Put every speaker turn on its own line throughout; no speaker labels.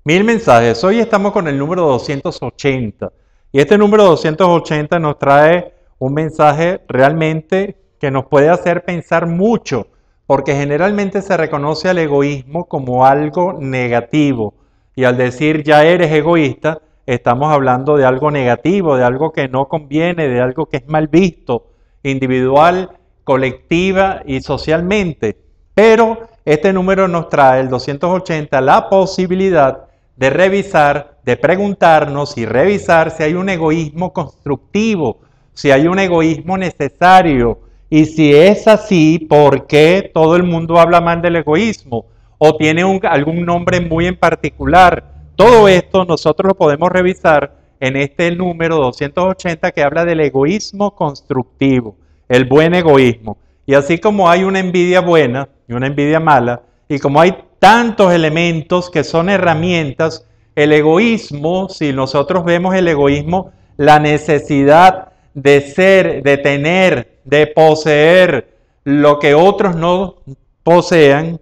Mil mensajes. Hoy estamos con el número 280 y este número 280 nos trae un mensaje realmente que nos puede hacer pensar mucho, porque generalmente se reconoce al egoísmo como algo negativo y al decir ya eres egoísta, estamos hablando de algo negativo, de algo que no conviene, de algo que es mal visto, individual, colectiva y socialmente. Pero este número nos trae, el 280, la posibilidad de revisar, de preguntarnos y revisar si hay un egoísmo constructivo, si hay un egoísmo necesario, y si es así, ¿por qué todo el mundo habla mal del egoísmo? ¿O tiene algún nombre muy en particular? Todo esto nosotros lo podemos revisar en este número 280 que habla del egoísmo constructivo, el buen egoísmo. Y así como hay una envidia buena y una envidia mala, y como hay tantos elementos que son herramientas, el egoísmo, si nosotros vemos el egoísmo, la necesidad de ser, de tener, de poseer lo que otros no posean,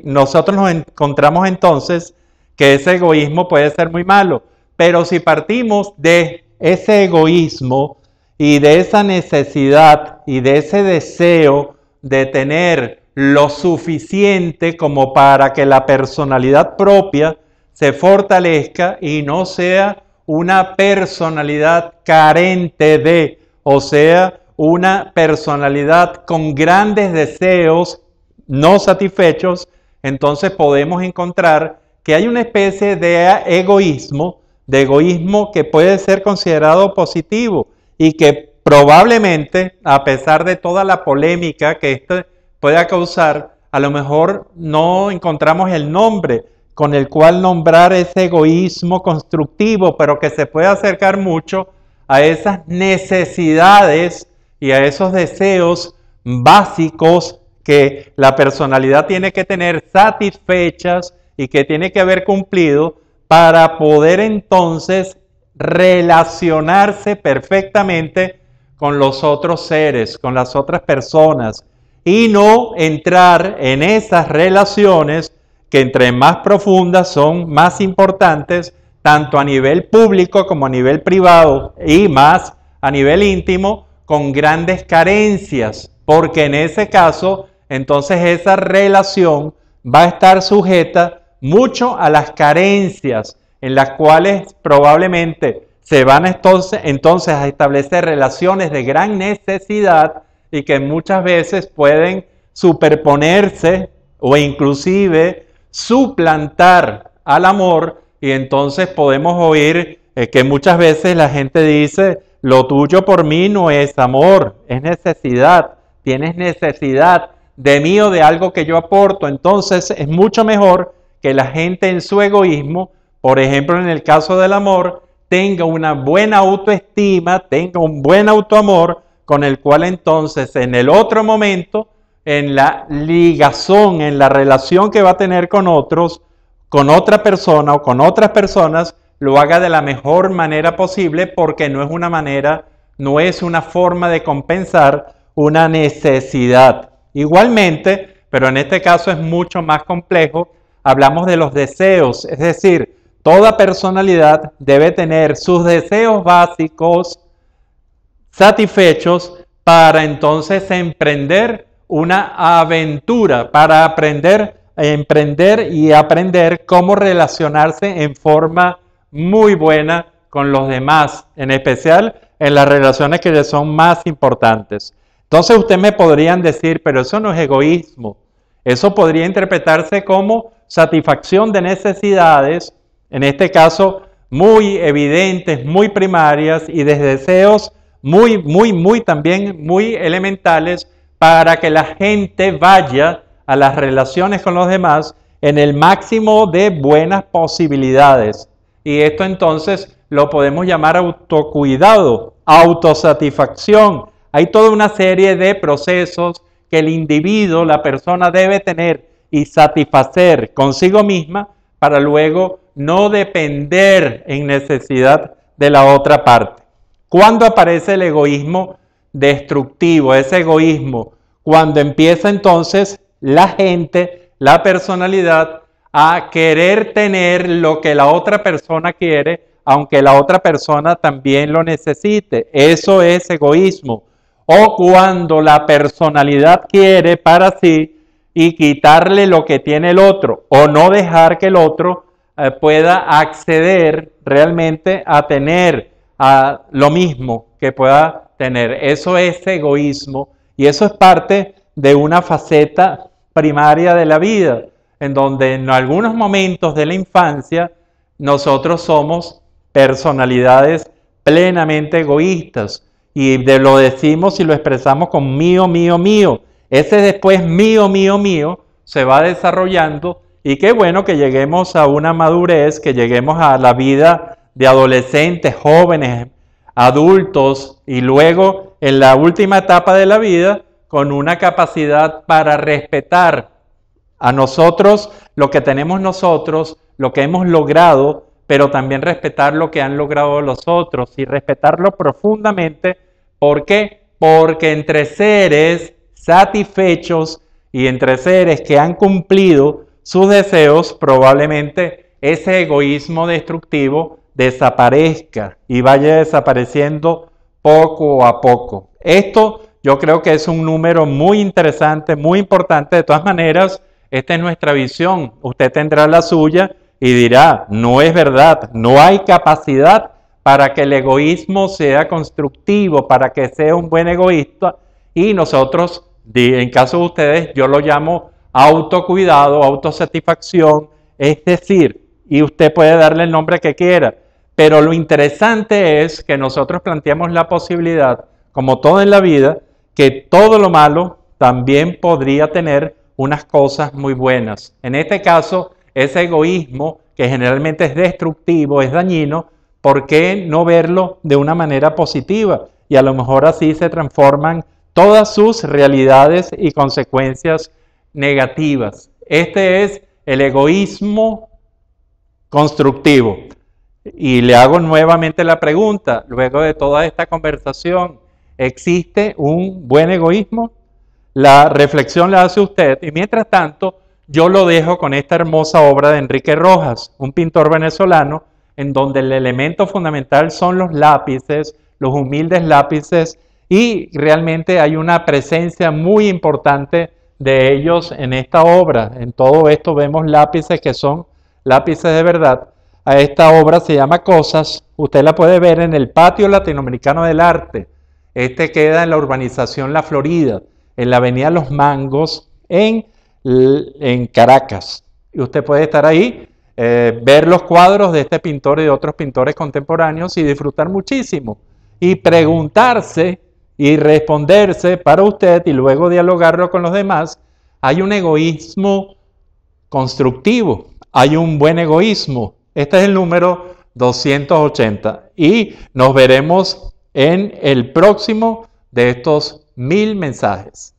nosotros nos encontramos entonces que ese egoísmo puede ser muy malo. Pero si partimos de ese egoísmo y de esa necesidad y de ese deseo de tener lo suficiente como para que la personalidad propia se fortalezca y no sea una personalidad carente de, o sea, una personalidad con grandes deseos no satisfechos, entonces podemos encontrar que hay una especie de egoísmo que puede ser considerado positivo y que probablemente, a pesar de toda la polémica que esto pueda causar, a lo mejor no encontramos el nombre con el cual nombrar ese egoísmo constructivo, pero que se puede acercar mucho a esas necesidades y a esos deseos básicos que la personalidad tiene que tener satisfechas y que tiene que haber cumplido para poder entonces relacionarse perfectamente con los otros seres, con las otras personas, y no entrar en esas relaciones que entre más profundas son más importantes, tanto a nivel público como a nivel privado y más a nivel íntimo, con grandes carencias, porque en ese caso, entonces esa relación va a estar sujeta mucho a las carencias en las cuales probablemente se van entonces a establecer relaciones de gran necesidad y que muchas veces pueden superponerse o inclusive suplantar al amor, y entonces podemos oír que muchas veces la gente dice, lo tuyo por mí no es amor, es necesidad, tienes necesidad de mí o de algo que yo aporto. Entonces es mucho mejor que la gente en su egoísmo, por ejemplo en el caso del amor, tenga una buena autoestima, tenga un buen autoamor, con el cual entonces en el otro momento, en la ligazón, en la relación que va a tener con otros, con otra persona o con otras personas, lo haga de la mejor manera posible, porque no es una manera, no es una forma de compensar una necesidad. Igualmente, pero en este caso es mucho más complejo, hablamos de los deseos, es decir, toda personalidad debe tener sus deseos básicos satisfechos para entonces emprender una aventura, para emprender y aprender cómo relacionarse en forma muy buena con los demás, en especial en las relaciones que les son más importantes. Entonces ustedes me podrían decir, pero eso no es egoísmo, eso podría interpretarse como satisfacción de necesidades, en este caso muy evidentes, muy primarias y de deseos muy también muy elementales para que la gente vaya a las relaciones con los demás en el máximo de buenas posibilidades. Y esto entonces lo podemos llamar autocuidado, autosatisfacción. Hay toda una serie de procesos que el individuo, la persona debe tener y satisfacer consigo misma para luego no depender en necesidad de la otra parte. ¿Cuándo aparece el egoísmo destructivo, ese egoísmo? Cuando empieza entonces la gente, la personalidad, a querer tener lo que la otra persona quiere, aunque la otra persona también lo necesite. Eso es egoísmo. O cuando la personalidad quiere para sí y quitarle lo que tiene el otro, o no dejar que el otro pueda acceder realmente a tener lo mismo que pueda tener. Eso es egoísmo y eso es parte de una faceta primaria de la vida, en donde en algunos momentos de la infancia nosotros somos personalidades plenamente egoístas y lo decimos y lo expresamos con mío, mío, mío. Ese después mío, mío, mío se va desarrollando y qué bueno que lleguemos a una madurez, que lleguemos a la vida de adolescentes, jóvenes, adultos y luego en la última etapa de la vida con una capacidad para respetar a nosotros lo que tenemos nosotros, lo que hemos logrado, pero también respetar lo que han logrado los otros y respetarlo profundamente. ¿Por qué? Porque entre seres satisfechos y entre seres que han cumplido sus deseos, probablemente ese egoísmo destructivo desaparezca y vaya desapareciendo poco a poco. Esto yo creo que es un número muy interesante, muy importante. De todas maneras, esta es nuestra visión. Usted tendrá la suya y dirá, no es verdad, no hay capacidad para que el egoísmo sea constructivo, para que sea un buen egoísta. Y nosotros, en caso de ustedes, yo lo llamo autocuidado, autosatisfacción, es decir, y usted puede darle el nombre que quiera. Pero lo interesante es que nosotros planteamos la posibilidad, como todo en la vida, que todo lo malo también podría tener unas cosas muy buenas. En este caso, ese egoísmo, que generalmente es destructivo, es dañino, ¿por qué no verlo de una manera positiva? Y a lo mejor así se transforman todas sus realidades y consecuencias negativas. Este es el egoísmo constructivo. Y le hago nuevamente la pregunta, luego de toda esta conversación, ¿existe un buen egoísmo? La reflexión la hace usted y mientras tanto yo lo dejo con esta hermosa obra de Enrique Rojas, un pintor venezolano, en donde el elemento fundamental son los lápices, los humildes lápices, y realmente hay una presencia muy importante de ellos en esta obra. En todo esto vemos lápices que son lápices de verdad. A esta obra se llama Cosas, usted la puede ver en el Patio Latinoamericano del Arte. Este queda en la urbanización La Florida, en la avenida Los Mangos, en Caracas. Y usted puede estar ahí, ver los cuadros de este pintor y de otros pintores contemporáneos y disfrutar muchísimo. Y preguntarse y responderse para usted y luego dialogarlo con los demás, ¿hay un egoísmo constructivo? ¿Hay un buen egoísmo? Este es el número 280 y nos veremos en el próximo de estos 1000 mensajes.